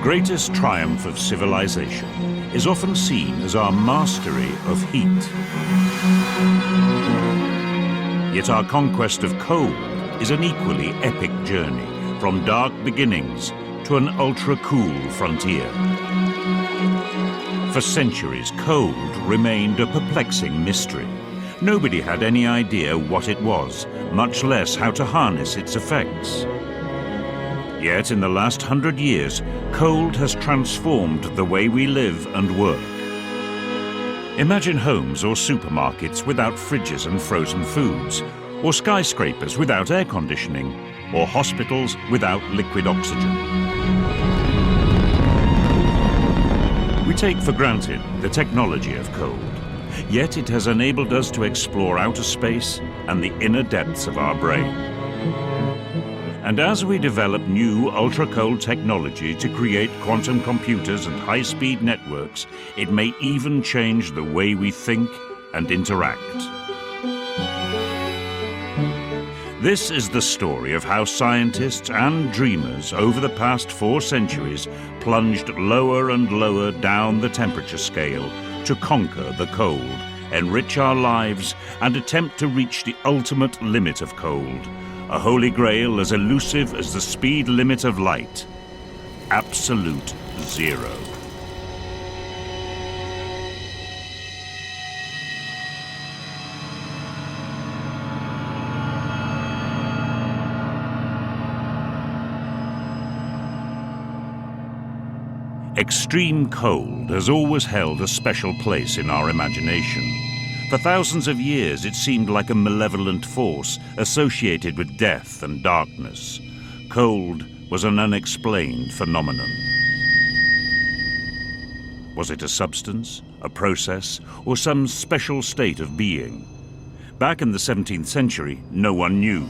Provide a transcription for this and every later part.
greatest triumph of civilization is often seen as our mastery of heat. Yet our conquest of cold is an equally epic journey from dark beginnings to an ultra-cool frontier. For centuries, cold remained a perplexing mystery. Nobody had any idea what it was, much less how to harness its effects. Yet in the last 100 years, cold has transformed the way we live and work. Imagine homes or supermarkets without fridges and frozen foods, or skyscrapers without air conditioning, or hospitals without liquid oxygen. We take for granted the technology of cold, yet it has enabled us to explore outer space and the inner depths of our brain. And as we develop new ultra-cold technology to create quantum computers and high-speed networks, it may even change the way we think and interact. This is the story of how scientists and dreamers over the past 4 centuries plunged lower and lower down the temperature scale to conquer the cold, enrich our lives, and attempt to reach the ultimate limit of cold, a holy grail as elusive as the speed limit of light, absolute zero. Extreme cold has always held a special place in our imagination. For thousands of years, it seemed like a malevolent force associated with death and darkness. Cold was an unexplained phenomenon. Was it a substance, a process, or some special state of being? Back in the 17th century, no one knew,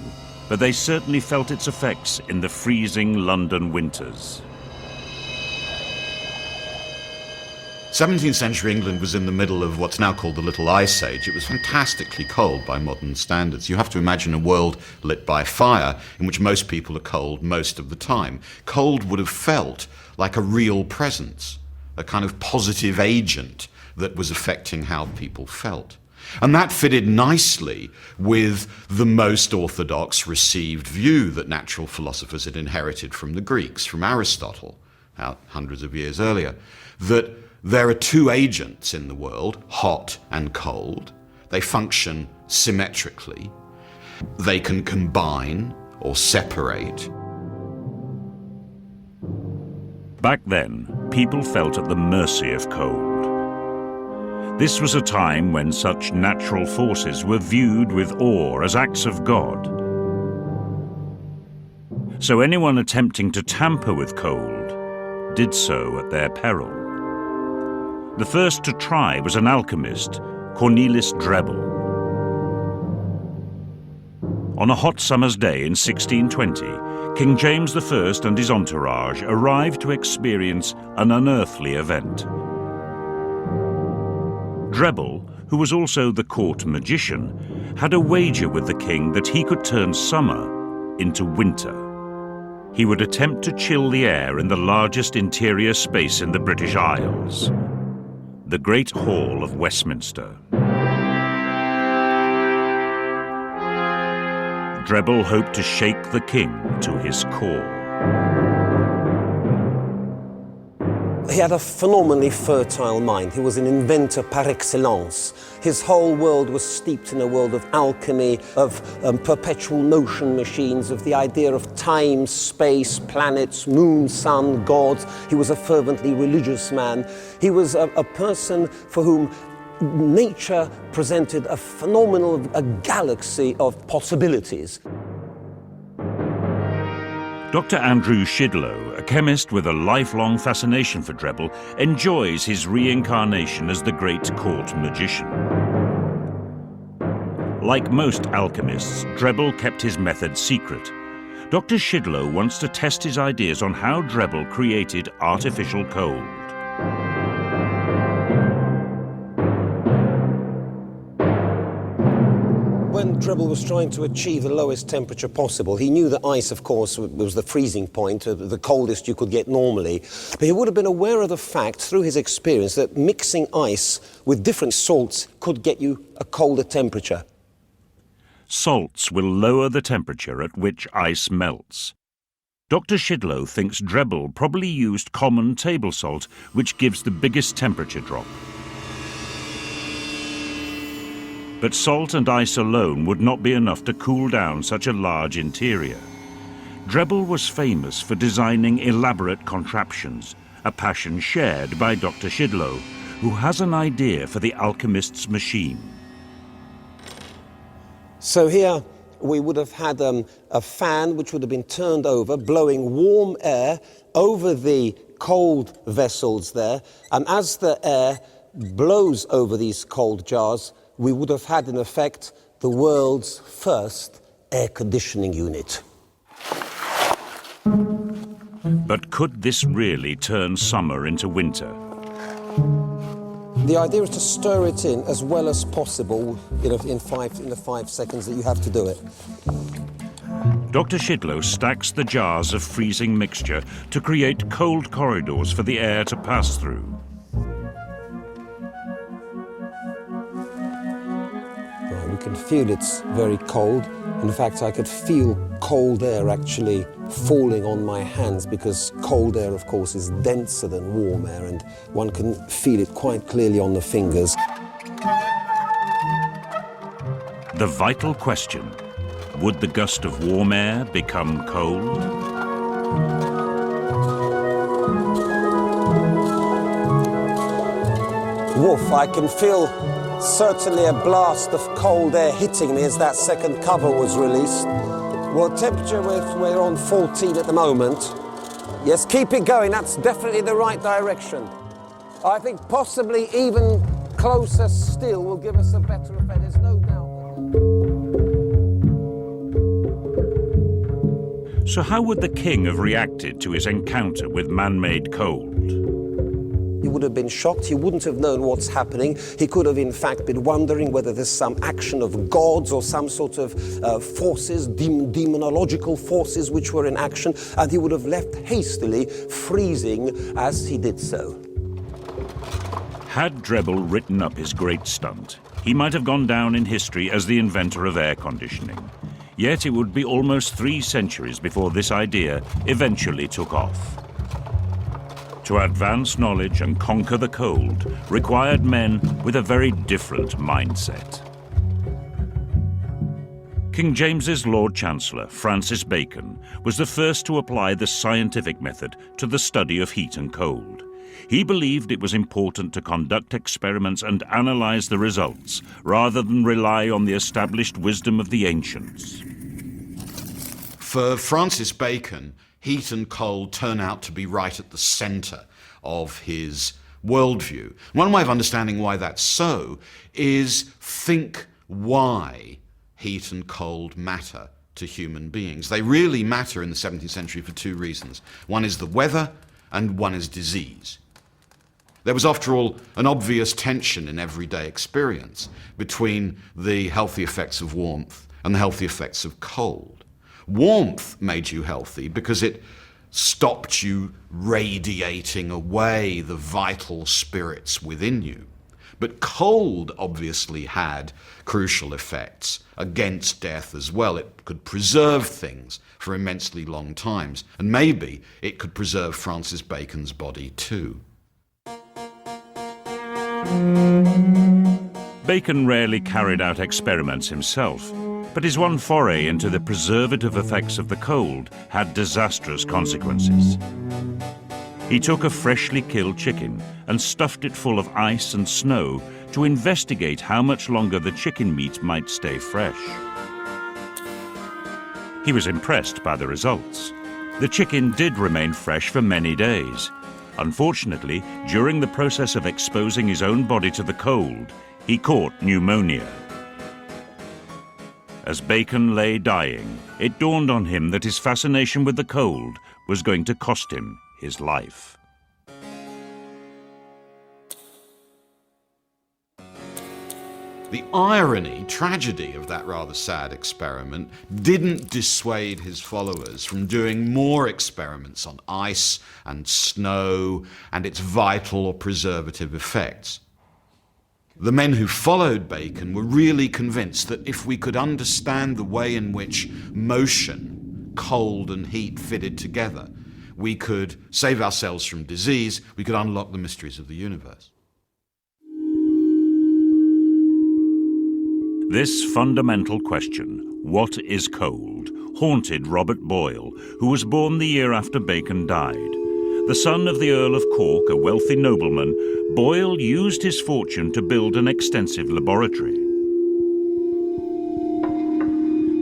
but they certainly felt its effects in the freezing London winters. 17th century England was in the middle of what's now called the Little Ice Age. It was fantastically cold by modern standards. You have to imagine a world lit by fire in which most people are cold most of the time. Cold would have felt like a real presence, a kind of positive agent that was affecting how people felt. And that fitted nicely with the most orthodox received view that natural philosophers had inherited from the Greeks, from Aristotle, hundreds of years earlier, that there are 2 agents in the world, hot and cold. They function symmetrically. They can combine or separate. Back then, people felt at the mercy of cold. This was a time when such natural forces were viewed with awe as acts of God. So anyone attempting to tamper with cold did so at their peril. The first to try was an alchemist, Cornelis Drebbel. On a hot summer's day in 1620, King James I and his entourage arrived to experience an unearthly event. Drebbel, who was also the court magician, had a wager with the king that he could turn summer into winter. He would attempt to chill the air in the largest interior space in the British Isles, the Great Hall of Westminster. Drebbel hoped to shake the king to his core. He had a phenomenally fertile mind. He was an inventor par excellence. His whole world was steeped in a world of alchemy, of perpetual motion machines, of the idea of time, space, planets, moon, sun, gods. He was a fervently religious man. He was a person for whom nature presented a phenomenal, a galaxy of possibilities. Dr. Andrew Shidlow, a chemist with a lifelong fascination for Drebbel, enjoys his reincarnation as the great court magician. Like most alchemists, Drebbel kept his method secret. Dr. Shidlow wants to test his ideas on how Drebbel created artificial cold. when Drebel was trying to achieve the lowest temperature possible, he knew that ice, of course, was the freezing point, the coldest you could get normally. But he would have been aware of the fact, through his experience, that mixing ice with different salts could get you a colder temperature. Salts will lower the temperature at which ice melts. Dr. Shidlow thinks Drebel probably used common table salt, which gives the biggest temperature drop. But salt and ice alone would not be enough to cool down such a large interior. Drebel was famous for designing elaborate contraptions, a passion shared by Dr. Shidlow, who has an idea for the alchemist's machine. So here we would have had a fan which would have been turned over, blowing warm air over the cold vessels there. And as the air blows over these cold jars, we would have had, in effect, the world's first air conditioning unit. But could this really turn summer into winter? The idea is to stir it in as well as possible in the 5 seconds that you have to do it. Dr. Shidlow stacks the jars of freezing mixture to create cold corridors for the air to pass through. Right, we can feel it's very cold. In fact, I could feel cold air actually falling on my hands, because cold air, of course, is denser than warm air, and one can feel it quite clearly on the fingers. The vital question: would the gust of warm air become cold? Woof, I can feel certainly a blast of cold air hitting me as that second cover was released. Well, temperature, we're on 14 at the moment. Yes, keep it going, that's definitely the right direction. I think possibly even closer still will give us a better effect, there's no doubt. So how would the king have reacted to his encounter with man-made cold? He would have been shocked, he wouldn't have known what's happening. He could have in fact been wondering whether there's some action of gods or some sort of forces, demonological forces which were in action, and he would have left hastily, freezing as he did so. Had Drebel written up his great stunt, he might have gone down in history as the inventor of air conditioning. Yet it would be almost 3 centuries before this idea eventually took off. To advance knowledge and conquer the cold required men with a very different mindset. King James's Lord Chancellor, Francis Bacon, was the first to apply the scientific method to the study of heat and cold. He believed it was important to conduct experiments and analyze the results, rather than rely on the established wisdom of the ancients. For Francis Bacon, heat and cold turn out to be right at the centre of his worldview. One way of understanding why that's so is think why heat and cold matter to human beings. They really matter in the 17th century for 2 reasons. One is the weather and one is disease. There was, after all, an obvious tension in everyday experience between the healthy effects of warmth and the healthy effects of cold. Warmth made you healthy because it stopped you radiating away the vital spirits within you. But cold obviously had crucial effects against death as well. It could preserve things for immensely long times, and maybe it could preserve Francis Bacon's body too. Bacon rarely carried out experiments himself, but his one foray into the preservative effects of the cold had disastrous consequences. He took a freshly killed chicken and stuffed it full of ice and snow to investigate how much longer the chicken meat might stay fresh. He was impressed by the results. The chicken did remain fresh for many days. Unfortunately, during the process of exposing his own body to the cold, he caught pneumonia. As Bacon lay dying, it dawned on him that his fascination with the cold was going to cost him his life. The irony, tragedy of that rather sad experiment didn't dissuade his followers from doing more experiments on ice and snow and its vital or preservative effects. The men who followed Bacon were really convinced that if we could understand the way in which motion, cold and heat fitted together, we could save ourselves from disease, we could unlock the mysteries of the universe. This fundamental question, what is cold, haunted Robert Boyle, who was born the year after Bacon died. The son of the Earl of Cork, a wealthy nobleman, Boyle used his fortune to build an extensive laboratory.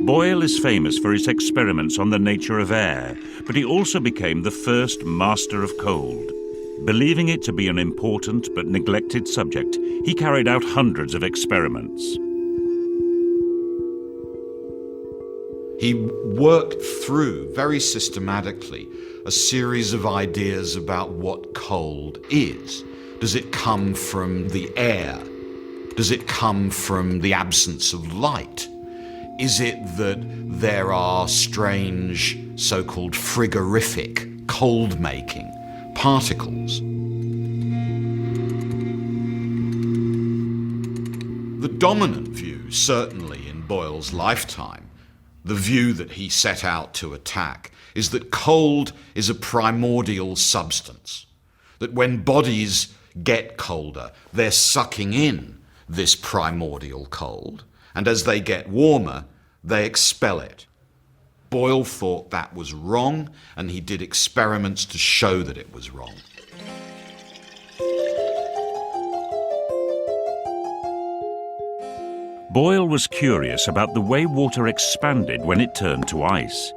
Boyle is famous for his experiments on the nature of air, but he also became the first master of cold. Believing it to be an important but neglected subject, he carried out hundreds of experiments. He worked through, very systematically, a series of ideas about what cold is. Does it come from the air? Does it come from the absence of light? Is it that there are strange, so-called frigorific, cold-making particles? The dominant view, certainly in Boyle's lifetime, the view that he set out to attack, is that cold is a primordial substance. That when bodies get colder, they're sucking in this primordial cold, and as they get warmer, they expel it. Boyle thought that was wrong, and he did experiments to show that it was wrong. Boyle was curious about the way water expanded when it turned to ice.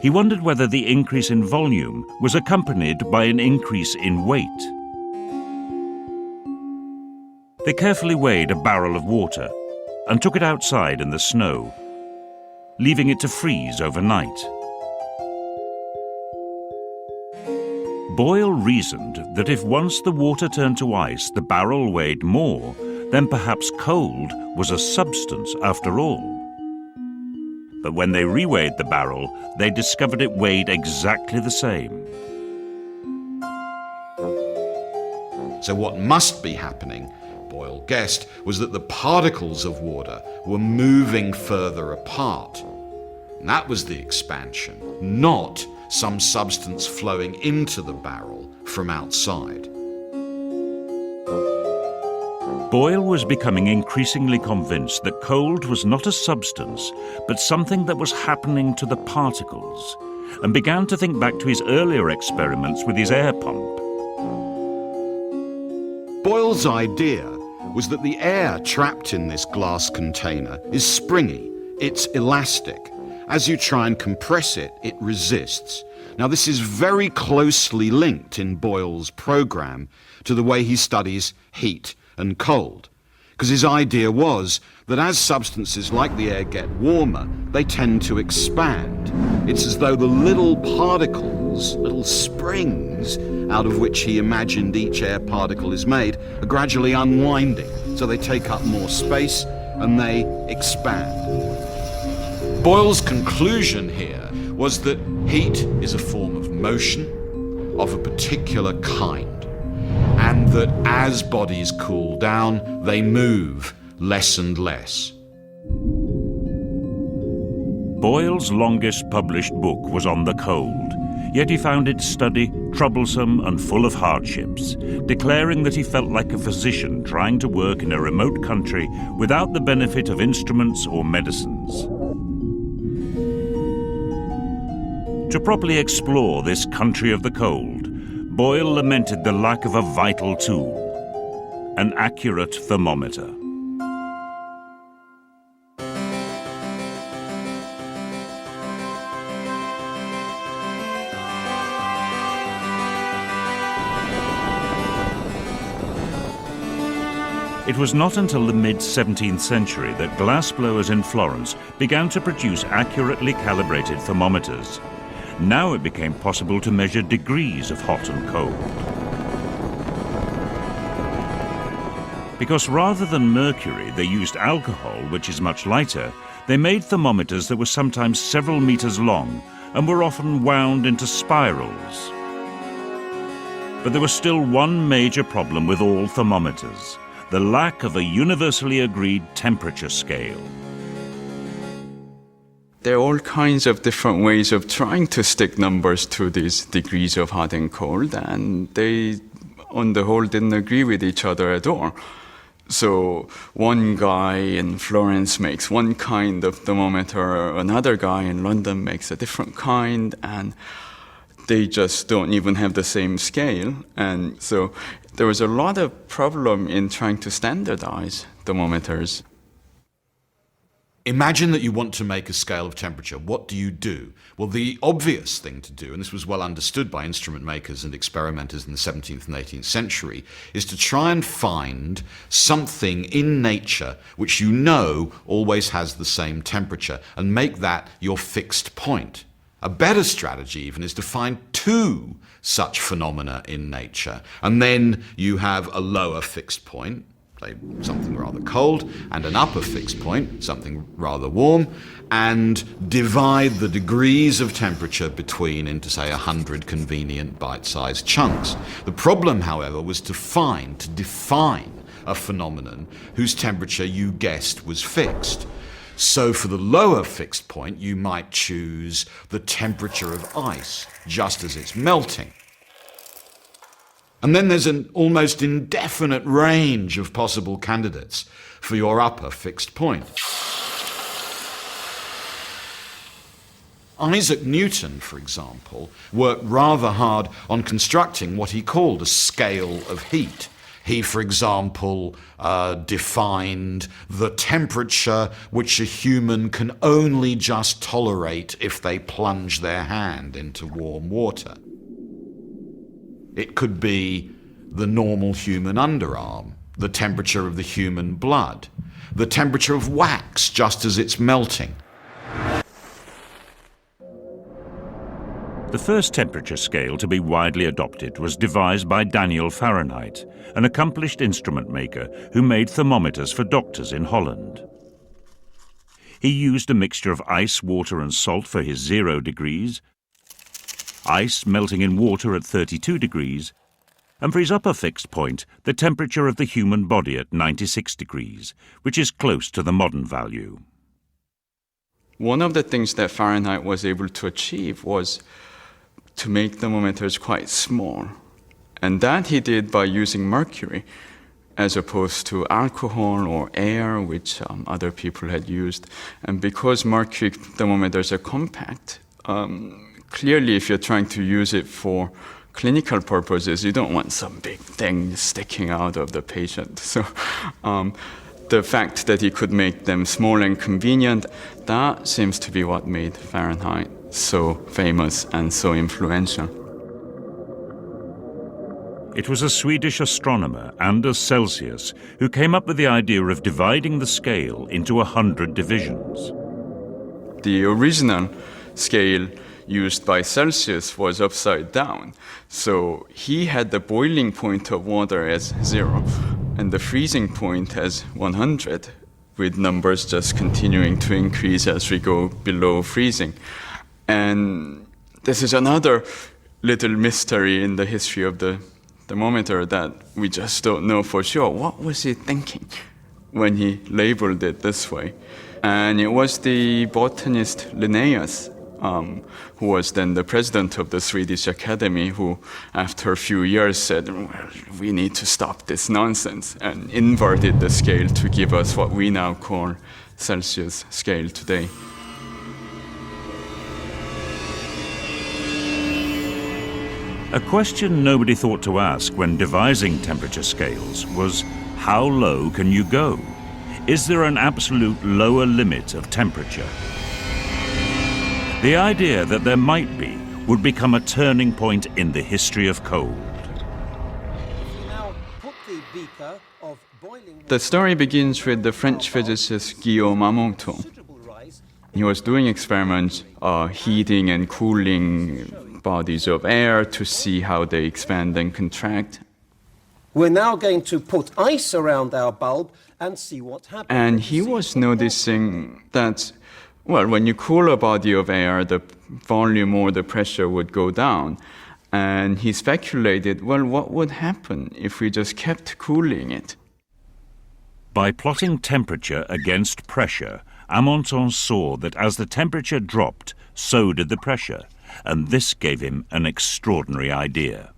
He wondered whether the increase in volume was accompanied by an increase in weight. They carefully weighed a barrel of water and took it outside in the snow, leaving it to freeze overnight. Boyle reasoned that if once the water turned to ice, the barrel weighed more, then perhaps cold was a substance after all. But when they reweighed the barrel, they discovered it weighed exactly the same. So what must be happening, Boyle guessed, was that the particles of water were moving further apart. And that was the expansion, not some substance flowing into the barrel from outside. Boyle was becoming increasingly convinced that cold was not a substance, but something that was happening to the particles, and began to think back to his earlier experiments with his air pump. Boyle's idea was that the air trapped in this glass container is springy, it's elastic. As you try and compress it, it resists. Now, this is very closely linked in Boyle's program to the way he studies heat and cold, because his idea was that as substances like the air get warmer, they tend to expand. It's as though the little particles, little springs, out of which he imagined each air particle is made, are gradually unwinding, so they take up more space and they expand. Boyle's conclusion here was that heat is a form of motion of a particular kind, and that as bodies cool down, they move less and less. Boyle's longest published book was on the cold, yet he found its study troublesome and full of hardships, declaring that he felt like a physician trying to work in a remote country without the benefit of instruments or medicines. To properly explore this country of the cold, Boyle lamented the lack of a vital tool, an accurate thermometer. It was not until the mid-17th century that glassblowers in Florence began to produce accurately calibrated thermometers. Now it became possible to measure degrees of hot and cold. Because rather than mercury, they used alcohol, which is much lighter, they made thermometers that were sometimes several meters long and were often wound into spirals. But there was still one major problem with all thermometers: the lack of a universally agreed temperature scale. There are all kinds of different ways of trying to stick numbers to these degrees of hot and cold, and they, on the whole, didn't agree with each other at all. So one guy in Florence makes one kind of thermometer, another guy in London makes a different kind, and they just don't even have the same scale. And so there was a lot of problem in trying to standardize thermometers. Imagine that you want to make a scale of temperature. What do you do? Well, the obvious thing to do, and this was well understood by instrument makers and experimenters in the 17th and 18th century, is to try and find something in nature which you know always has the same temperature and make that your fixed point. A better strategy even is to find two such phenomena in nature, and then you have a lower fixed point, say something rather cold, and an upper fixed point, something rather warm, and divide the degrees of temperature between into, say, 100 convenient bite-sized chunks. The problem, however, was to define a phenomenon whose temperature you guessed was fixed. So for the lower fixed point, you might choose the temperature of ice just as it's melting. And then there's an almost indefinite range of possible candidates for your upper fixed point. Isaac Newton, for example, worked rather hard on constructing what he called a scale of heat. He, for example, defined the temperature which a human can only just tolerate if they plunge their hand into warm water. It could be the normal human underarm, the temperature of the human blood, the temperature of wax just as it's melting. The first temperature scale to be widely adopted was devised by Daniel Fahrenheit, an accomplished instrument maker who made thermometers for doctors in Holland. He used a mixture of ice, water and salt for his 0 degrees, ice melting in water at 32 degrees, and for his upper fixed point, the temperature of the human body at 96 degrees, which is close to the modern value. One of the things that Fahrenheit was able to achieve was to make thermometers quite small. And that he did by using mercury as opposed to alcohol or air, which other people had used. And because mercury thermometers are compact, clearly if you're trying to use it for clinical purposes, you don't want some big thing sticking out of the patient. So the fact that he could make them small and convenient, that seems to be what made Fahrenheit so famous and so influential. It was a Swedish astronomer, Anders Celsius, who came up with the idea of dividing the scale into 100 divisions. The original scale used by Celsius was upside down. So he had the boiling point of water as 0 and the freezing point as 100, with numbers just continuing to increase as we go below freezing. And this is another little mystery in the history of the thermometer that we just don't know for sure. What was he thinking when he labeled it this way? And it was the botanist Linnaeus, who was then the president of the Swedish Academy, who after a few years said, well, we need to stop this nonsense, and inverted the scale to give us what we now call Celsius scale today. A question nobody thought to ask when devising temperature scales was, how low can you go? Is there an absolute lower limit of temperature? The idea that there might be would become a turning point in the history of cold. The story begins with the French physicist Guillaume Amonton. He was doing experiments heating and cooling bodies of air to see how they expand and contract. We're now going to put ice around our bulb and see what happens. And he was noticing that, well, when you cool a body of air, the volume or the pressure would go down. And he speculated, well, what would happen if we just kept cooling it? By plotting temperature against pressure, Amonton saw that as the temperature dropped, so did the pressure, and this gave him an extraordinary idea.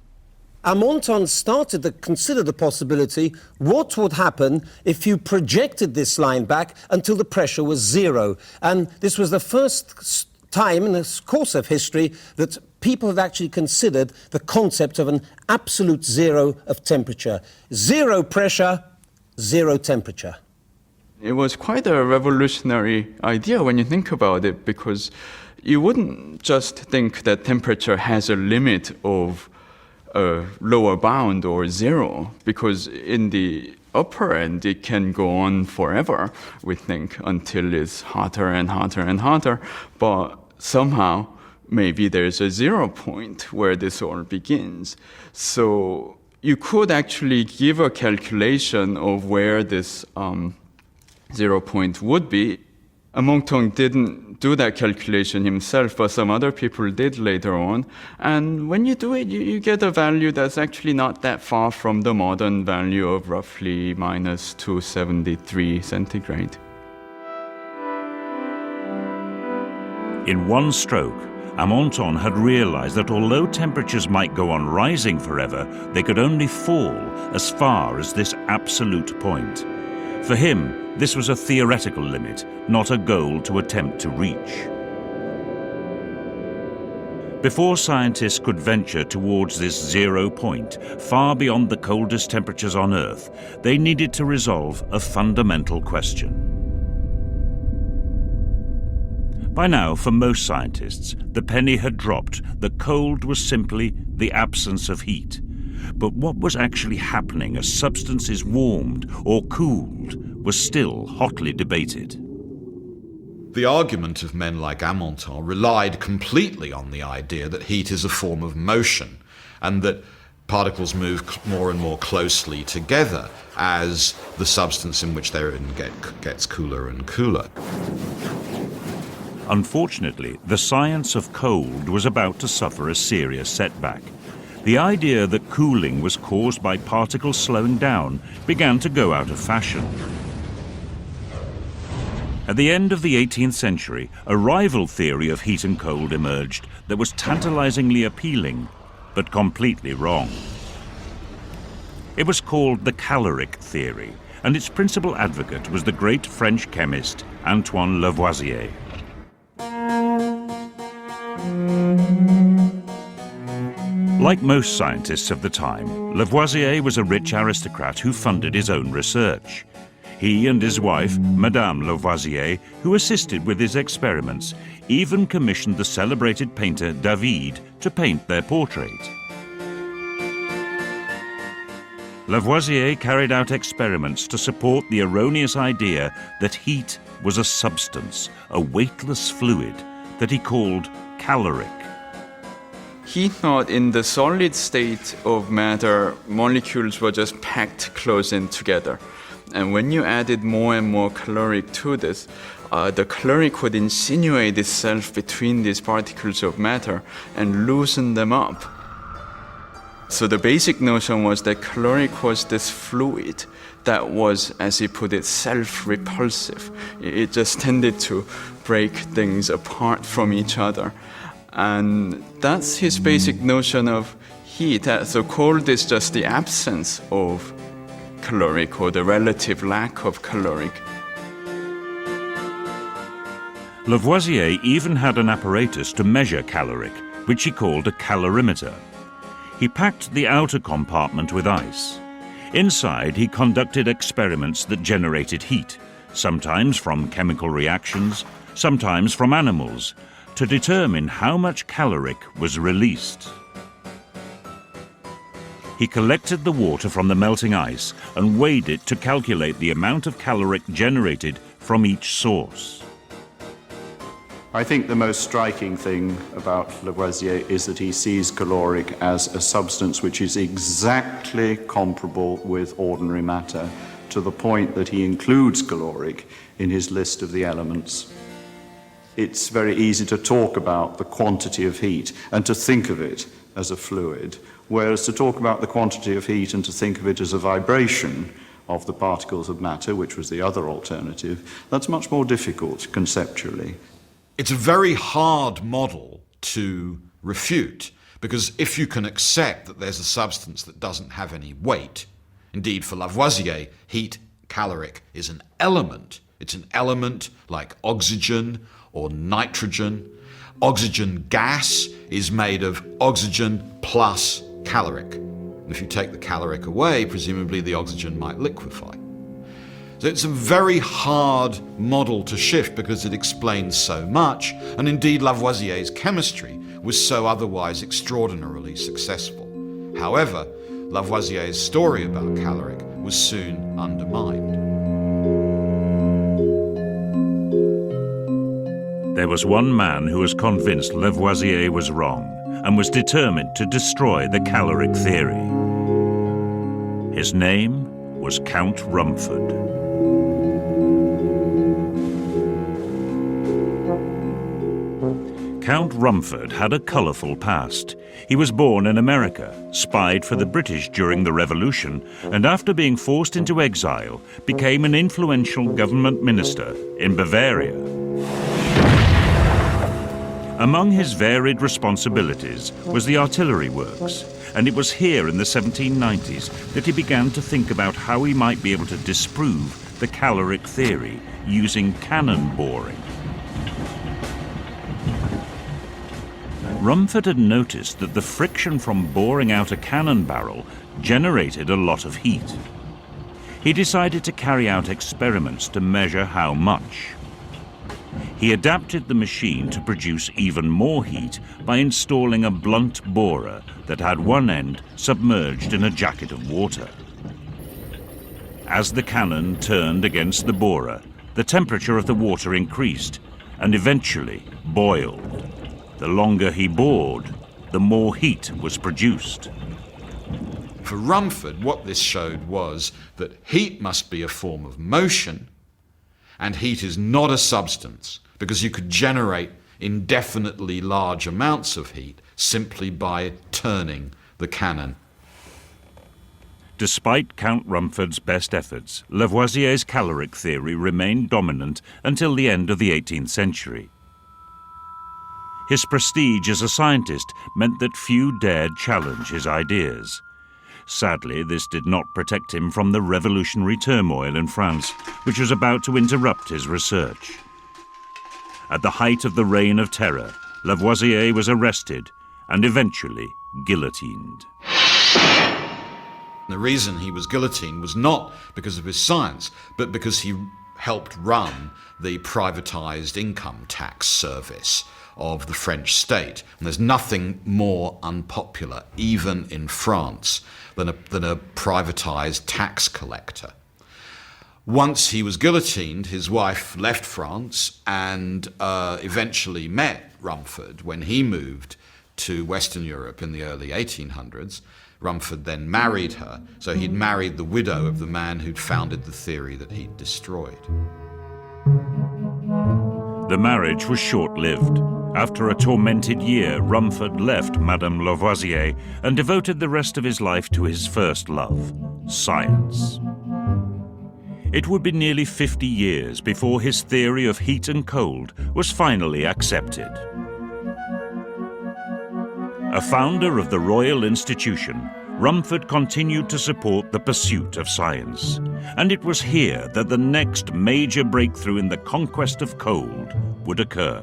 Amonton started to consider the possibility, what would happen if you projected this line back until the pressure was zero? And this was the first time in the course of history that people have actually considered the concept of an absolute zero of temperature. Zero pressure, zero temperature. It was quite a revolutionary idea when you think about it, because you wouldn't just think that temperature has a limit of a lower bound or zero, because in the upper end it can go on forever, we think, until it's hotter and hotter and hotter. But somehow maybe there's a 0 point where this all begins. So you could actually give a calculation of where this 0 point would be. Amonton didn't do that calculation himself, but some other people did later on. And when you do it, you get a value that's actually not that far from the modern value of roughly minus 273 centigrade. In one stroke, Amonton had realized that although temperatures might go on rising forever, they could only fall as far as this absolute point. For him, this was a theoretical limit, not a goal to attempt to reach. Before scientists could venture towards this 0 point, far beyond the coldest temperatures on Earth, they needed to resolve a fundamental question. By now, for most scientists, the penny had dropped that cold was simply the absence of heat. But what was actually happening as substances warmed or cooled was still hotly debated. The argument of men like Amonton relied completely on the idea that heat is a form of motion, and that particles move more and more closely together as the substance in which they're in gets cooler and cooler. Unfortunately, the science of cold was about to suffer a serious setback. The idea that cooling was caused by particles slowing down began to go out of fashion. At the end of the 18th century, a rival theory of heat and cold emerged that was tantalizingly appealing, but completely wrong. It was called the caloric theory, and its principal advocate was the great French chemist Antoine Lavoisier. Like most scientists of the time, Lavoisier was a rich aristocrat who funded his own research. He and his wife, Madame Lavoisier, who assisted with his experiments, even commissioned the celebrated painter David to paint their portrait. Lavoisier carried out experiments to support the erroneous idea that heat was a substance, a weightless fluid, that he called caloric. He thought in the solid state of matter, molecules were just packed close in together. And when you added more and more caloric to this, the caloric would insinuate itself between these particles of matter and loosen them up. So the basic notion was that caloric was this fluid that was, as he put it, self-repulsive. It just tended to break things apart from each other. And that's his basic notion of heat. So cold is just the absence of caloric, or the relative lack of caloric. Lavoisier even had an apparatus to measure caloric, which he called a calorimeter. He packed the outer compartment with ice. Inside, he conducted experiments that generated heat, sometimes from chemical reactions, sometimes from animals, to determine how much caloric was released. He collected the water from the melting ice and weighed it to calculate the amount of caloric generated from each source. I think the most striking thing about Lavoisier is that he sees caloric as a substance which is exactly comparable with ordinary matter, to the point that he includes caloric in his list of the elements. It's very easy to talk about the quantity of heat and to think of it as a fluid, whereas to talk about the quantity of heat and to think of it as a vibration of the particles of matter, which was the other alternative, that's much more difficult conceptually. It's a very hard model to refute, because if you can accept that there's a substance that doesn't have any weight, indeed for Lavoisier, heat, caloric, is an element. It's an element like oxygen or nitrogen. Oxygen gas is made of oxygen plus caloric. And if you take the caloric away, presumably the oxygen might liquefy. So it's a very hard model to shift because it explains so much, and indeed Lavoisier's chemistry was so otherwise extraordinarily successful. However, Lavoisier's story about caloric was soon undermined. There was one man who was convinced Lavoisier was wrong and was determined to destroy the caloric theory. His name was Count Rumford. Count Rumford had a colourful past. He was born in America, spied for the British during the Revolution, and after being forced into exile, became an influential government minister in Bavaria. Among his varied responsibilities was the artillery works, and it was here in the 1790s that he began to think about how he might be able to disprove the caloric theory using cannon boring. Rumford had noticed that the friction from boring out a cannon barrel generated a lot of heat. He decided to carry out experiments to measure how much. He adapted the machine to produce even more heat by installing a blunt borer that had one end submerged in a jacket of water. As the cannon turned against the borer, the temperature of the water increased and eventually boiled. The longer he bored, the more heat was produced. For Rumford, what this showed was that heat must be a form of motion, and heat is not a substance, because you could generate indefinitely large amounts of heat simply by turning the cannon. Despite Count Rumford's best efforts, Lavoisier's caloric theory remained dominant until the end of the 18th century. His prestige as a scientist meant that few dared challenge his ideas. Sadly, this did not protect him from the revolutionary turmoil in France, which was about to interrupt his research. At the height of the Reign of Terror, Lavoisier was arrested and eventually guillotined. The reason he was guillotined was not because of his science, but because he helped run the privatized income tax service of the French state. And there's nothing more unpopular, even in France, than a privatized tax collector. Once he was guillotined, his wife left France and eventually met Rumford when he moved to Western Europe in the early 1800s. Rumford then married her, so he'd married the widow of the man who'd founded the theory that he'd destroyed. The marriage was short-lived. After a tormented year, Rumford left Madame Lavoisier and devoted the rest of his life to his first love, science. It would be nearly 50 years before his theory of heat and cold was finally accepted. A founder of the Royal Institution, Rumford continued to support the pursuit of science, and it was here that the next major breakthrough in the conquest of cold would occur.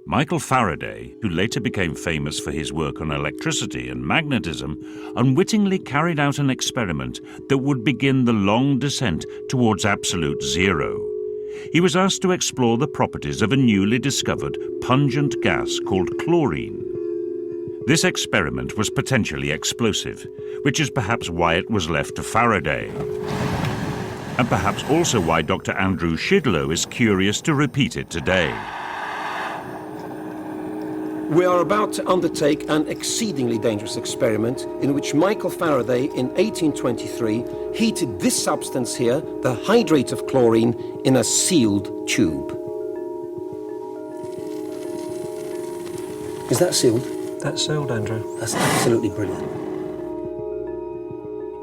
Michael Faraday, who later became famous for his work on electricity and magnetism, unwittingly carried out an experiment that would begin the long descent towards absolute zero. He was asked to explore the properties of a newly discovered pungent gas called chlorine. This experiment was potentially explosive, which is perhaps why it was left to Faraday. and perhaps also why Dr. Andrew Shidlow is curious to repeat it today. We are about to undertake an exceedingly dangerous experiment in which Michael Faraday in 1823 heated this substance here, the hydrate of chlorine, in a sealed tube. Is that sealed? That's sealed, Andrew. That's absolutely brilliant.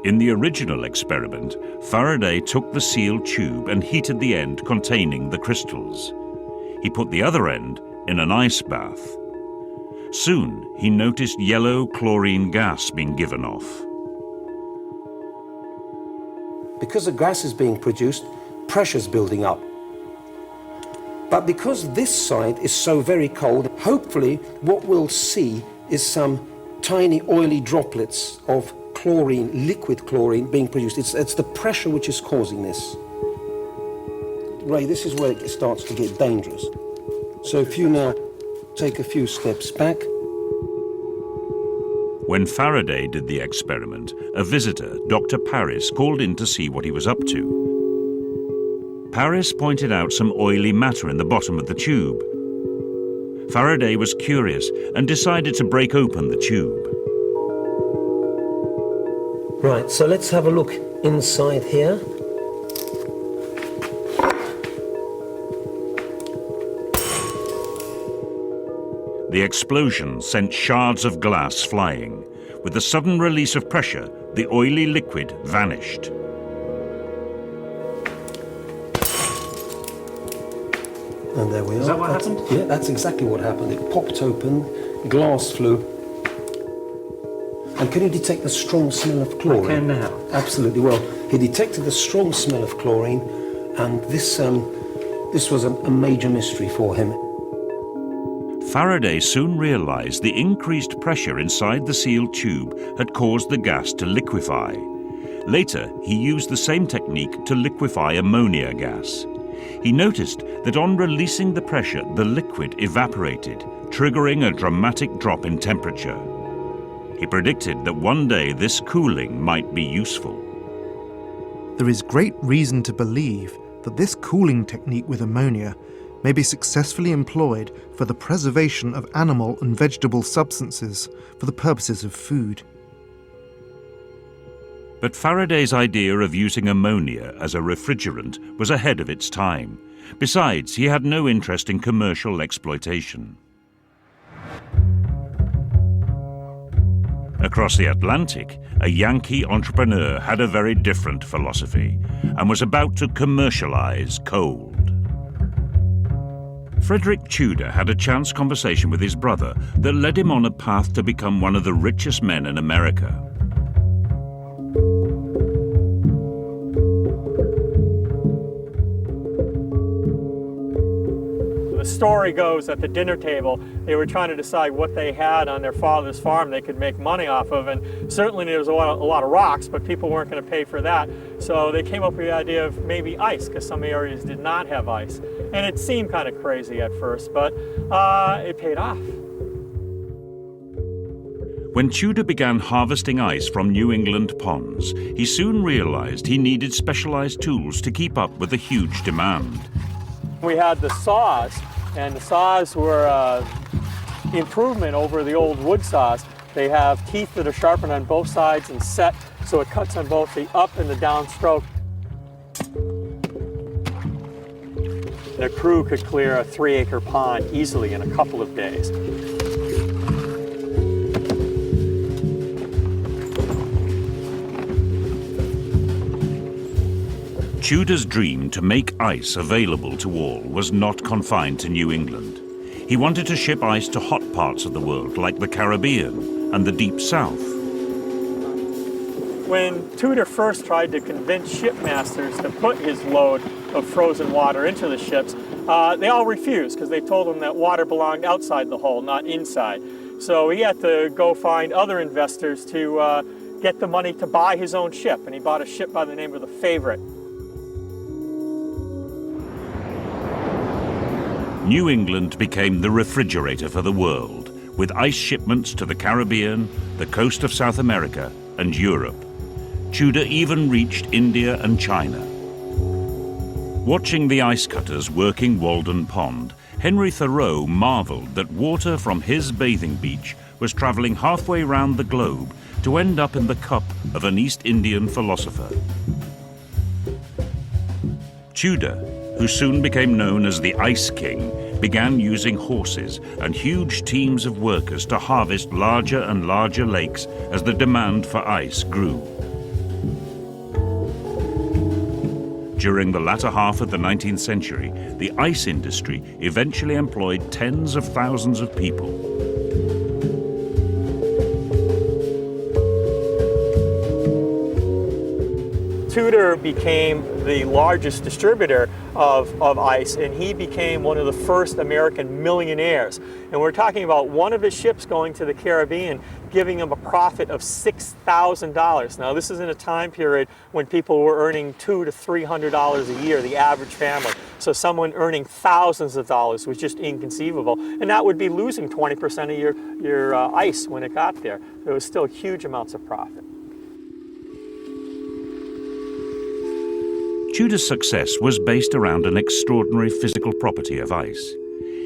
In the original experiment, Faraday took the sealed tube and heated the end containing the crystals. He put the other end in an ice bath. Soon, he noticed yellow chlorine gas being given off. Because the gas is being produced, pressure's building up. But because this side is so very cold, hopefully what we'll see is some tiny oily droplets of chlorine, liquid chlorine, being produced. It's the pressure which is causing this. Ray, this is where it starts to get dangerous. So if you now take a few steps back. When Faraday did the experiment, a visitor, Dr. Paris, called in to see what he was up to. Paris pointed out some oily matter in the bottom of the tube. Faraday was curious and decided to break open the tube. Right, so let's have a look inside here. The explosion sent shards of glass flying. With the sudden release of pressure, the oily liquid vanished. And there we are. Is that what happened? Yeah, that's exactly what happened. It popped open, glass flew. And can you detect the strong smell of chlorine? I can now. Absolutely. Well, he detected the strong smell of chlorine, and this was a major mystery for him. Faraday soon realized the increased pressure inside the sealed tube had caused the gas to liquefy. Later, he used the same technique to liquefy ammonia gas. He noticed that on releasing the pressure, the liquid evaporated, triggering a dramatic drop in temperature. He predicted that one day this cooling might be useful. There is great reason to believe that this cooling technique with ammonia may be successfully employed for the preservation of animal and vegetable substances for the purposes of food. But Faraday's idea of using ammonia as a refrigerant was ahead of its time. Besides, he had no interest in commercial exploitation. Across the Atlantic, a Yankee entrepreneur had a very different philosophy and was about to commercialize coal. Frederick Tudor had a chance conversation with his brother that led him on a path to become one of the richest men in America. The story goes at the dinner table, they were trying to decide what they had on their father's farm they could make money off of, and certainly there was a lot of rocks, but people weren't going to pay for that. So they came up with the idea of maybe ice, because some areas did not have ice. And it seemed kind of crazy at first, but it paid off. When Tudor began harvesting ice from New England ponds, he soon realized he needed specialized tools to keep up with the huge demand. We had the saws, and the saws were improvement over the old wood saws. They have teeth that are sharpened on both sides and set, so it cuts on both the up and the down stroke. And a crew could clear a 3-acre pond easily in a couple of days. Tudor's dream to make ice available to all was not confined to New England. He wanted to ship ice to hot parts of the world like the Caribbean and the Deep South. When Tudor first tried to convince shipmasters to put his load of frozen water into the ships, they all refused because they told him that water belonged outside the hull, not inside. So he had to go find other investors to get the money to buy his own ship, and he bought a ship by the name of the Favorite. New England became the refrigerator for the world, with ice shipments to the Caribbean, the coast of South America, and Europe. Tudor even reached India and China. Watching the ice cutters working Walden Pond, Henry Thoreau marveled that water from his bathing beach was traveling halfway round the globe to end up in the cup of an East Indian philosopher. Tudor, who soon became known as the Ice King, began using horses and huge teams of workers to harvest larger and larger lakes as the demand for ice grew. During the latter half of the 19th century, the ice industry eventually employed tens of thousands of people. Tudor became the largest distributor of ice, and he became one of the first American millionaires. And we're talking about one of his ships going to the Caribbean, giving him a profit of $6,000. Now, this is in a time period when people were earning $200 to $300 a year, the average family. So someone earning thousands of dollars was just inconceivable. And that would be losing 20% of your ice when it got there. There was still huge amounts of profit. Tudor's success was based around an extraordinary physical property of ice.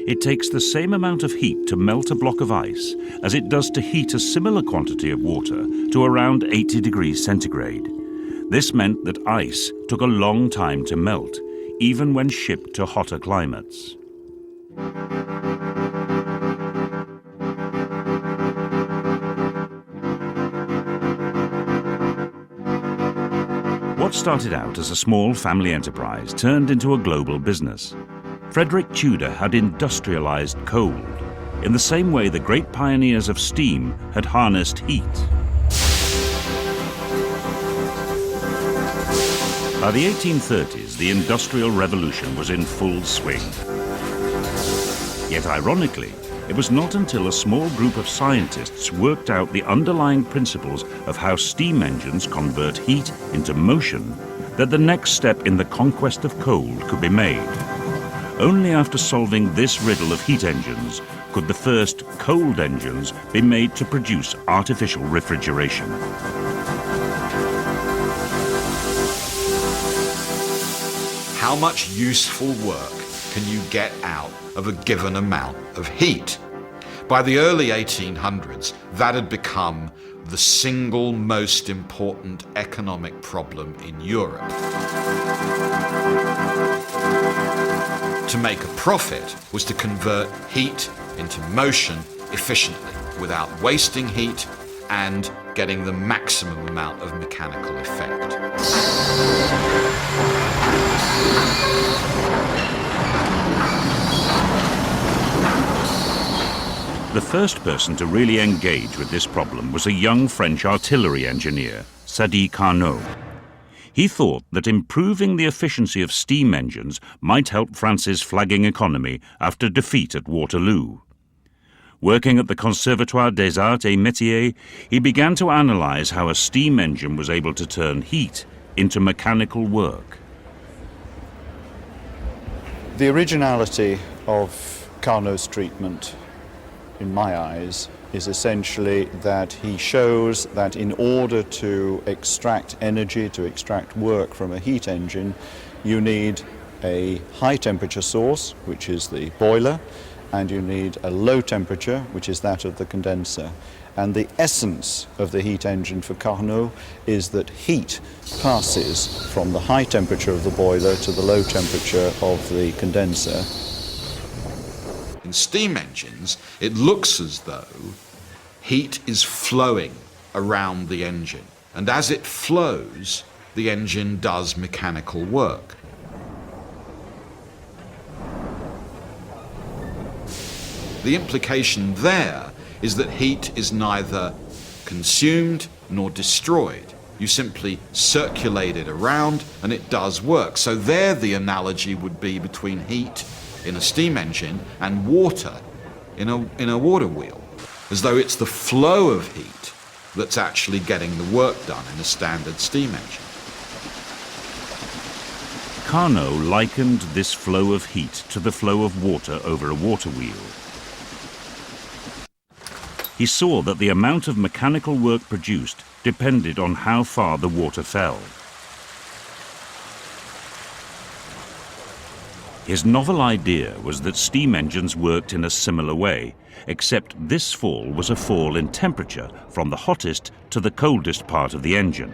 It takes the same amount of heat to melt a block of ice as it does to heat a similar quantity of water to around 80 degrees centigrade. This meant that ice took a long time to melt, even when shipped to hotter climates. What started out as a small family enterprise turned into a global business. Frederick Tudor had industrialized coal, in the same way the great pioneers of steam had harnessed heat. By the 1830s, the Industrial Revolution was in full swing. Yet ironically, it was not until a small group of scientists worked out the underlying principles of how steam engines convert heat into motion that the next step in the conquest of coal could be made. Only after solving this riddle of heat engines could the first cold engines be made to produce artificial refrigeration. How much useful work can you get out of a given amount of heat? By the early 1800s, that had become the single most important economic problem in Europe. To make a profit was to convert heat into motion efficiently, without wasting heat and getting the maximum amount of mechanical effect. The first person to really engage with this problem was a young French artillery engineer, Sadi Carnot. He thought that improving the efficiency of steam engines might help France's flagging economy after defeat at Waterloo. Working at the Conservatoire des Arts et Métiers, he began to analyze how a steam engine was able to turn heat into mechanical work. The originality of Carnot's treatment, in my eyes, is essentially that he shows that in order to extract energy, to extract work from a heat engine, you need a high temperature source, which is the boiler, and you need a low temperature, which is that of the condenser. And the essence of the heat engine for Carnot is that heat passes from the high temperature of the boiler to the low temperature of the condenser. In steam engines, it looks as though heat is flowing around the engine. And as it flows, the engine does mechanical work. The implication there is that heat is neither consumed nor destroyed. You simply circulate it around and it does work. So there the analogy would be between heat in a steam engine and water in a water wheel, as though it's the flow of heat that's actually getting the work done in a standard steam engine. Carnot likened this flow of heat to the flow of water over a water wheel. He saw that the amount of mechanical work produced depended on how far the water fell. His novel idea was that steam engines worked in a similar way, except this fall was a fall in temperature from the hottest to the coldest part of the engine.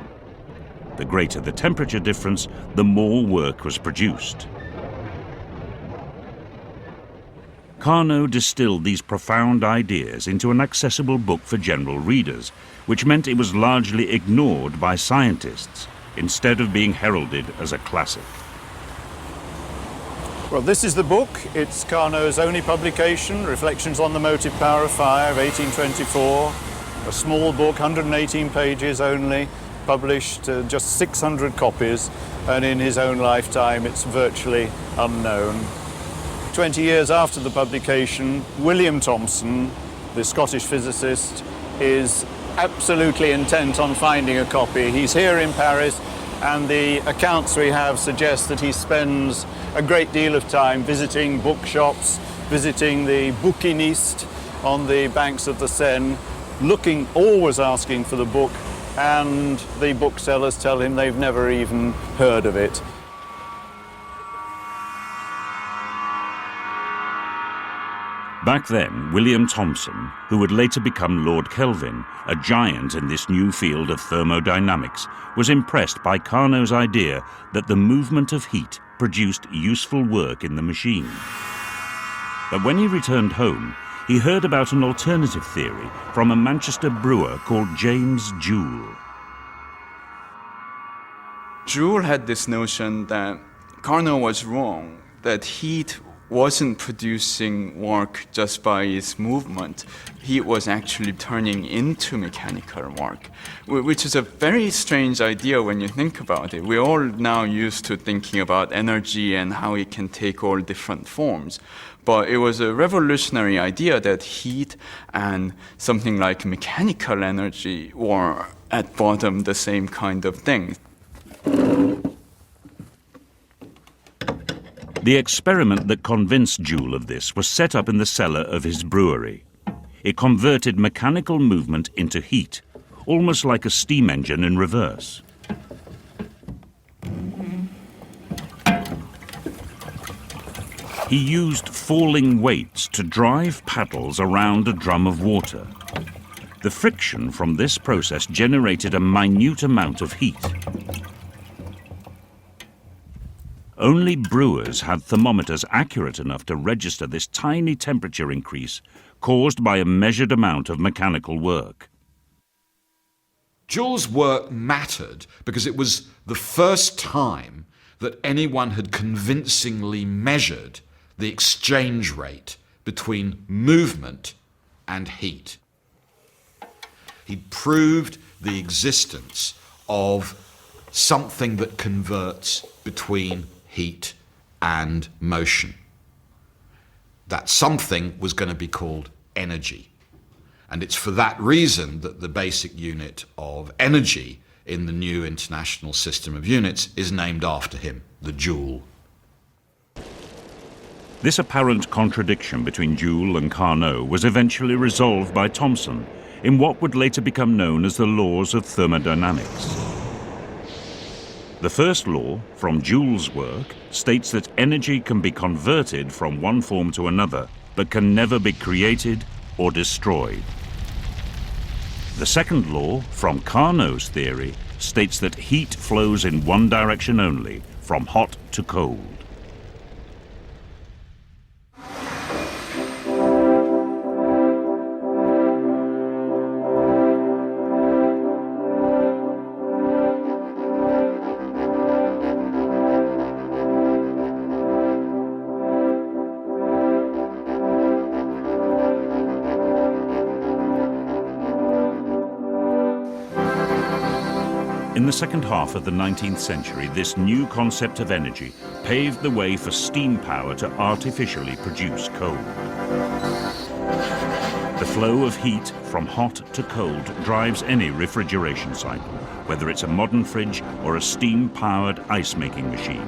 The greater the temperature difference, the more work was produced. Carnot distilled these profound ideas into an accessible book for general readers, which meant it was largely ignored by scientists, instead of being heralded as a classic. Well, this is the book. It's Carnot's only publication, Reflections on the Motive Power of Fire of 1824. A small book, 118 pages only, published just 600 copies, and in his own lifetime it's virtually unknown. 20 years after the publication, William Thomson, the Scottish physicist, is absolutely intent on finding a copy. He's here in Paris, and the accounts we have suggest that he spends a great deal of time visiting bookshops, visiting the bouquiniste on the banks of the Seine, looking, always asking for the book, and the booksellers tell him they've never even heard of it. Back then, William Thomson, who would later become Lord Kelvin, a giant in this new field of thermodynamics, was impressed by Carnot's idea that the movement of heat produced useful work in the machine. But when he returned home, he heard about an alternative theory from a Manchester brewer called James Joule. Joule had this notion that Carnot was wrong, that heat wasn't producing work just by its movement. Heat was actually turning into mechanical work, which is a very strange idea when you think about it. We're all now used to thinking about energy and how it can take all different forms. But it was a revolutionary idea that heat and something like mechanical energy were at bottom the same kind of thing. The experiment that convinced Joule of this was set up in the cellar of his brewery. It converted mechanical movement into heat, almost like a steam engine in reverse. He used falling weights to drive paddles around a drum of water. The friction from this process generated a minute amount of heat. Only brewers had thermometers accurate enough to register this tiny temperature increase caused by a measured amount of mechanical work. Joule's work mattered because it was the first time that anyone had convincingly measured the exchange rate between movement and heat. He proved the existence of something that converts between heat and motion. That something was going to be called energy. And it's for that reason that the basic unit of energy in the new international system of units is named after him, the joule. This apparent contradiction between Joule and Carnot was eventually resolved by Thomson in what would later become known as the laws of thermodynamics. The first law, from Joule's work, states that energy can be converted from one form to another, but can never be created or destroyed. The second law, from Carnot's theory, states that heat flows in one direction only, from hot to cold. In the second half of the 19th century, this new concept of energy paved the way for steam power to artificially produce cold. The flow of heat from hot to cold drives any refrigeration cycle, whether it's a modern fridge or a steam-powered ice-making machine.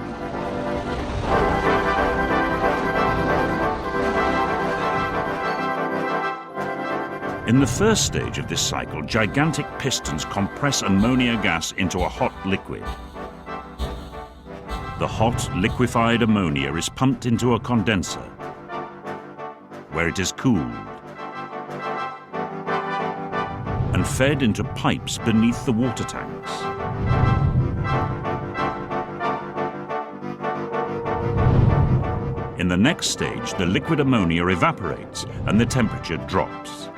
In the first stage of this cycle, gigantic pistons compress ammonia gas into a hot liquid. The hot, liquefied ammonia is pumped into a condenser, where it is cooled and fed into pipes beneath the water tanks. In the next stage, the liquid ammonia evaporates and the temperature drops.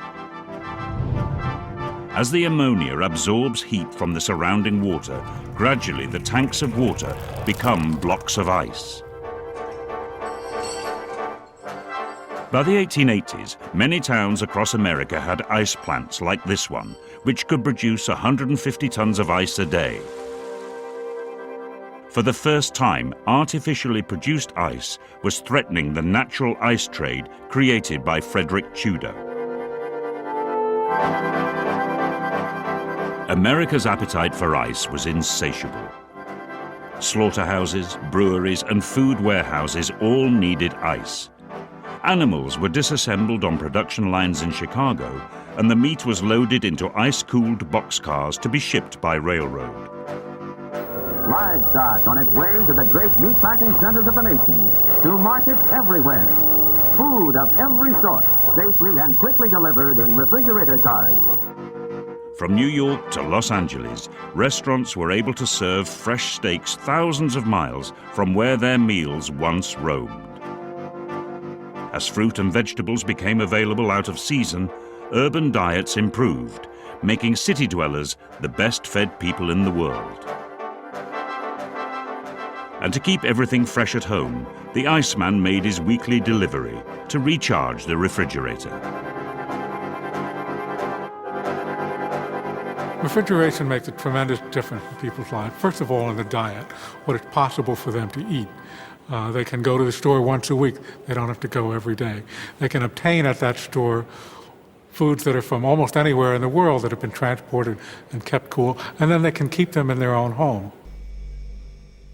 As the ammonia absorbs heat from the surrounding water, gradually the tanks of water become blocks of ice. By the 1880s, many towns across America had ice plants like this one, which could produce 150 tons of ice a day. For the first time, artificially produced ice was threatening the natural ice trade created by Frederick Tudor. America's appetite for ice was insatiable. Slaughterhouses, breweries, and food warehouses all needed ice. Animals were disassembled on production lines in Chicago, and the meat was loaded into ice-cooled boxcars to be shipped by railroad. Livestock on its way to the great meat-packing centers of the nation, to markets everywhere. Food of every sort, safely and quickly delivered in refrigerator cars. From New York to Los Angeles, restaurants were able to serve fresh steaks thousands of miles from where their meals once roamed. As fruit and vegetables became available out of season, urban diets improved, making city dwellers the best-fed people in the world. And to keep everything fresh at home, the Iceman made his weekly delivery to recharge the refrigerator. Refrigeration makes a tremendous difference in people's lives. First of all, in the diet, what is possible for them to eat. They can go to the store once a week. They don't have to go every day. They can obtain at that store foods that are from almost anywhere in the world that have been transported and kept cool, and then they can keep them in their own home.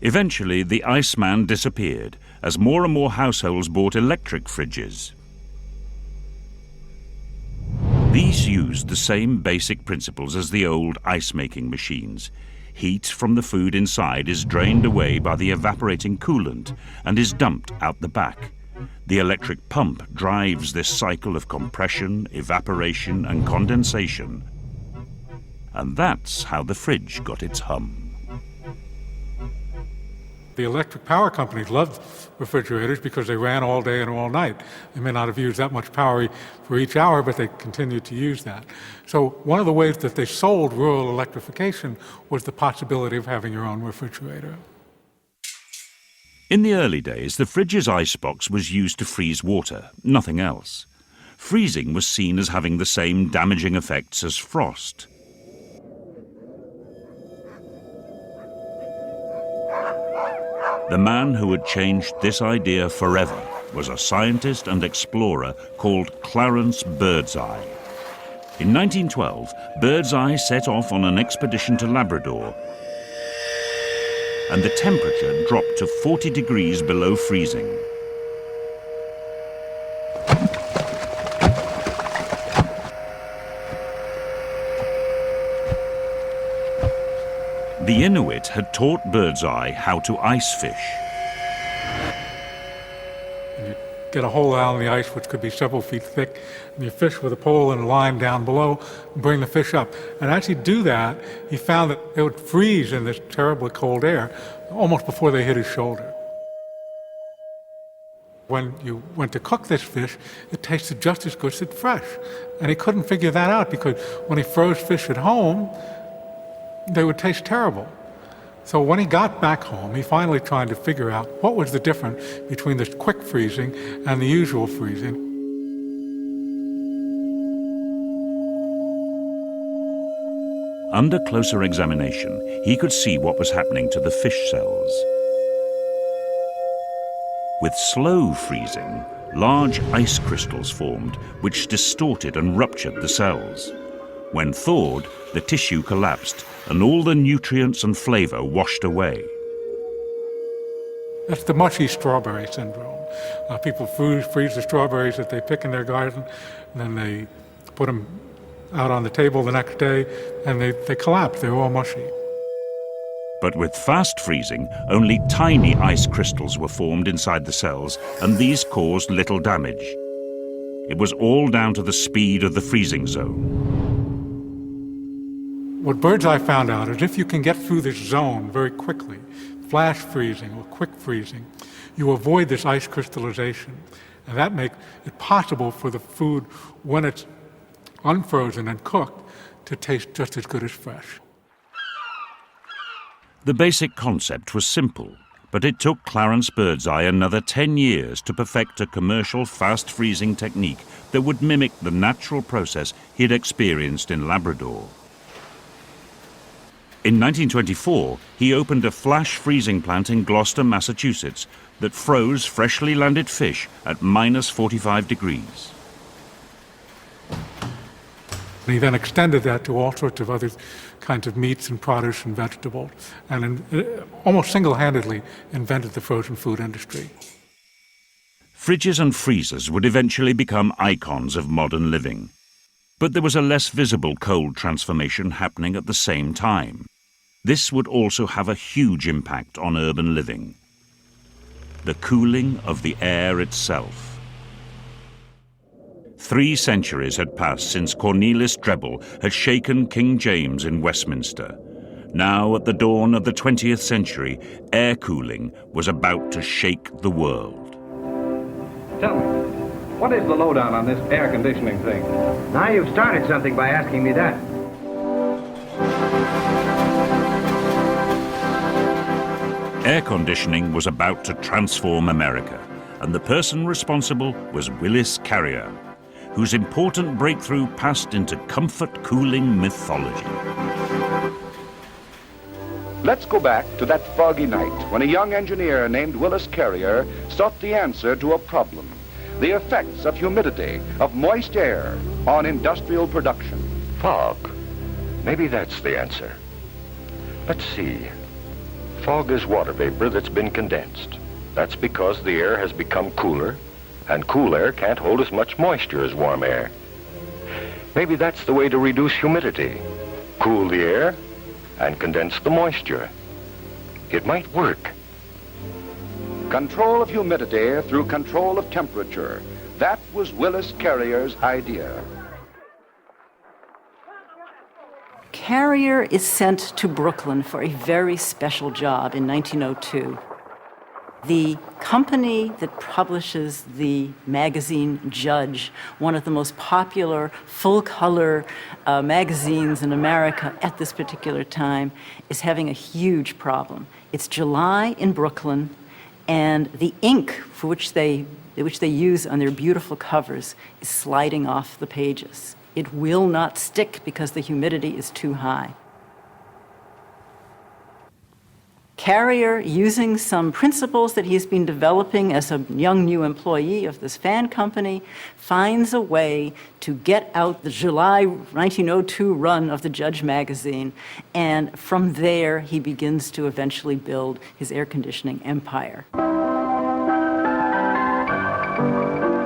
Eventually, the Iceman disappeared as more and more households bought electric fridges. These used the same basic principles as the old ice-making machines. Heat from the food inside is drained away by the evaporating coolant and is dumped out the back. The electric pump drives this cycle of compression, evaporation, and condensation. And that's how the fridge got its hum. The electric power companies loved refrigerators because they ran all day and all night. They may not have used that much power for each hour, but they continued to use that. So one of the ways that they sold rural electrification was the possibility of having your own refrigerator. In the early days, the fridge's icebox was used to freeze water, nothing else. Freezing was seen as having the same damaging effects as frost. The man who had changed this idea forever was a scientist and explorer called Clarence Birdseye. In 1912, Birdseye set off on an expedition to Labrador, and the temperature dropped to 40 degrees below freezing. The Inuit had taught Birdseye how to ice fish. And you get a hole out in the ice which could be several feet thick, and you fish with a pole and a line down below and bring the fish up. And as you do that, he found that they would freeze in this terribly cold air almost before they hit his shoulder. When you went to cook this fish, it tasted just as good as fresh. And he couldn't figure that out because when he froze fish at home, they would taste terrible. So when he got back home, he finally tried to figure out what was the difference between this quick freezing and the usual freezing. Under closer examination, he could see what was happening to the fish cells. With slow freezing, large ice crystals formed, which distorted and ruptured the cells. When thawed, the tissue collapsed, and all the nutrients and flavor washed away. That's the mushy strawberry syndrome. People freeze the strawberries that they pick in their garden, and then they put them out on the table the next day, and they collapse. They're all mushy. But with fast freezing, only tiny ice crystals were formed inside the cells, and these caused little damage. It was all down to the speed of the freezing zone. What Birdseye found out is if you can get through this zone very quickly, flash freezing or quick freezing, you avoid this ice crystallization. And that makes it possible for the food, when it's unfrozen and cooked, to taste just as good as fresh. The basic concept was simple, but it took Clarence Birdseye another 10 years to perfect a commercial fast freezing technique that would mimic the natural process he'd experienced in Labrador. In 1924, he opened a flash freezing plant in Gloucester, Massachusetts, that froze freshly landed fish at -45 degrees. And he then extended that to all sorts of other kinds of meats and produce and vegetables, and almost single-handedly invented the frozen food industry. Fridges and freezers would eventually become icons of modern living. But there was a less visible cold transformation happening at the same time. This would also have a huge impact on urban living. The cooling of the air itself. 3 centuries had passed since Cornelis Drebbel had shaken King James in Westminster. Now, at the dawn of the 20th century, air cooling was about to shake the world. Tell me, what is the lowdown on this air conditioning thing? Now you've started something by asking me that. Air conditioning was about to transform America, and the person responsible was Willis Carrier, whose important breakthrough passed into comfort cooling mythology. Let's go back to that foggy night when a young engineer named Willis Carrier sought the answer to a problem: the effects of humidity, of moist air, on industrial production. Fog. Maybe that's the answer. Let's see. Fog is water vapor that's been condensed. That's because the air has become cooler, and cool air can't hold as much moisture as warm air. Maybe that's the way to reduce humidity. Cool the air and condense the moisture. It might work. Control of humidity through control of temperature. That was Willis Carrier's idea. Carrier is sent to Brooklyn for a very special job in 1902. The company that publishes the magazine Judge, one of the most popular full-color magazines in America at this particular time, is having a huge problem. It's July in Brooklyn, and the ink for which they use on their beautiful covers is sliding off the pages. It will not stick because the humidity is too high. Carrier, using some principles that he's been developing as a young new employee of this fan company, finds a way to get out the July 1902 run of the Judge magazine, and from there he begins to eventually build his air conditioning empire.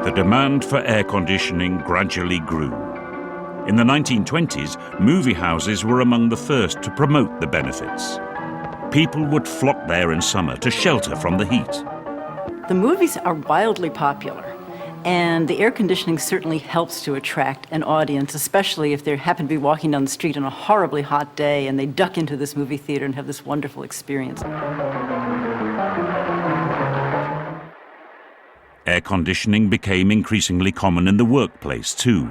The demand for air conditioning gradually grew. In the 1920s, movie houses were among the first to promote the benefits. People would flock there in summer to shelter from the heat. The movies are wildly popular, and the air conditioning certainly helps to attract an audience, especially if they happen to be walking down the street on a horribly hot day and they duck into this movie theater and have this wonderful experience. Air conditioning became increasingly common in the workplace too,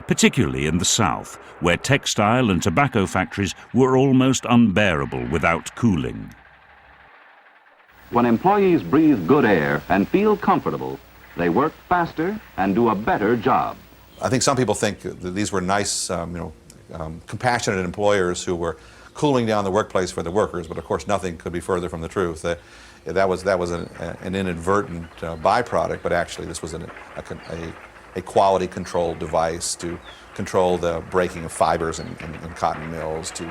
particularly in the South, where textile and tobacco factories were almost unbearable without cooling. When employees breathe good air and feel comfortable, they work faster and do a better job. I think some people think that these were nice, compassionate employers who were cooling down the workplace for the workers, but of course nothing could be further from the truth. That was an inadvertent byproduct, but actually this was a quality control device to control the breaking of fibers in cotton mills, to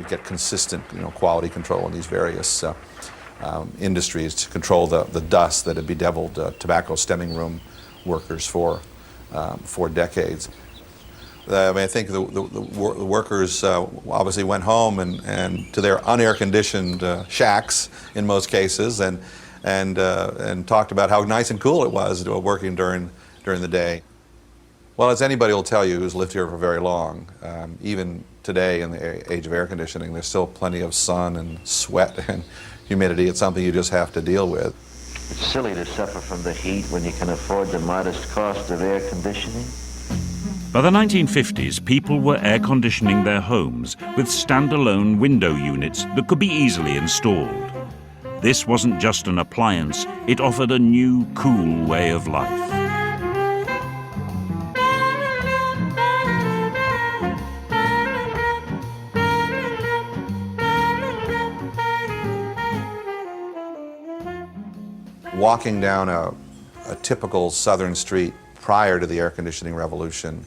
get consistent quality control in these various industries, to control the dust that had bedeviled tobacco stemming room workers for decades. I think the workers obviously went home and to their unair-conditioned shacks in most cases, and talked about how nice and cool it was working during the day. Well, as anybody will tell you who's lived here for very long, even today in the age of air conditioning, there's still plenty of sun and sweat and humidity. It's something you just have to deal with. It's silly to suffer from the heat when you can afford the modest cost of air conditioning. By the 1950s, people were air conditioning their homes with standalone window units that could be easily installed. This wasn't just an appliance, it offered a new, cool way of life. Walking down a typical southern street prior to the air conditioning revolution,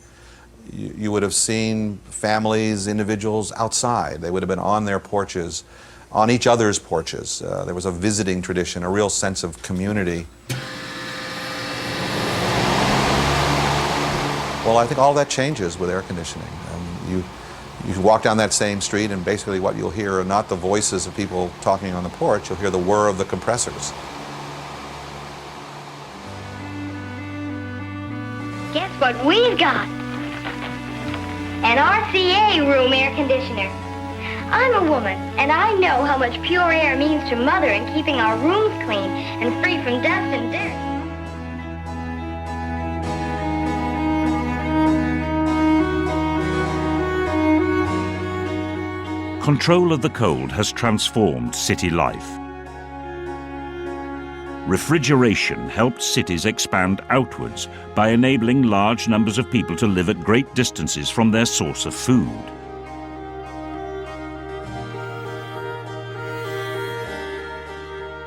you would have seen families, individuals outside. They would have been on their porches, on each other's porches. There was a visiting tradition, a real sense of community. Well, I think all that changes with air conditioning. You walk down that same street, and basically what you'll hear are not the voices of people talking on the porch, you'll hear the whir of the compressors. Guess what we've got? An RCA room air conditioner. I'm a woman, and I know how much pure air means to Mother in keeping our rooms clean and free from dust and dirt. Control of the cold has transformed city life. Refrigeration helped cities expand outwards by enabling large numbers of people to live at great distances from their source of food.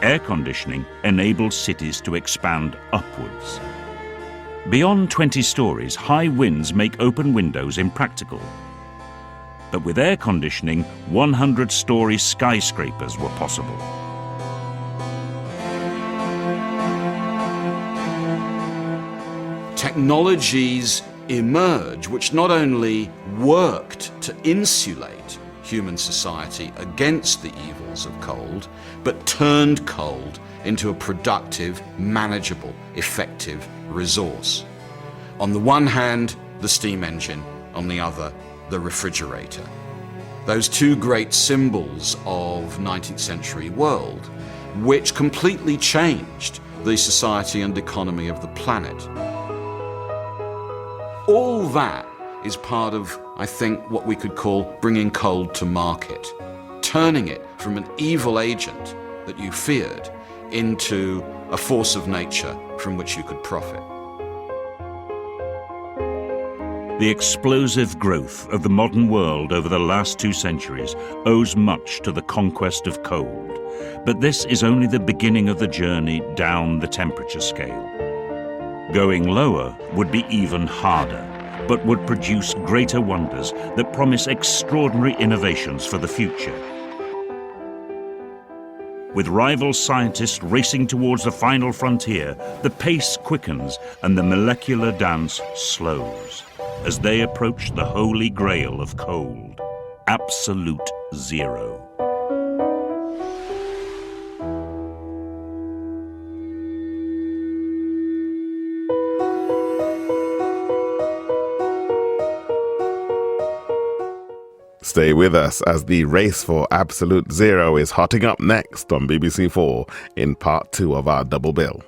Air conditioning enabled cities to expand upwards. Beyond 20 stories, high winds make open windows impractical. But with air conditioning, 100-story skyscrapers were possible. Technologies emerge which not only worked to insulate human society against the evils of cold, but turned cold into a productive, manageable, effective resource. On the one hand, the steam engine, on the other, the refrigerator. Those two great symbols of 19th century world, which completely changed the society and economy of the planet. All that is part of, I think, what we could call bringing cold to market, turning it from an evil agent that you feared into a force of nature from which you could profit. The explosive growth of the modern world over the last 2 centuries owes much to the conquest of cold, but this is only the beginning of the journey down the temperature scale. Going lower would be even harder, but would produce greater wonders that promise extraordinary innovations for the future. With rival scientists racing towards the final frontier, the pace quickens and the molecular dance slows as they approach the holy grail of cold, absolute zero. Stay with us as the race for absolute zero is hotting up next on BBC4 in part 2 of our double bill.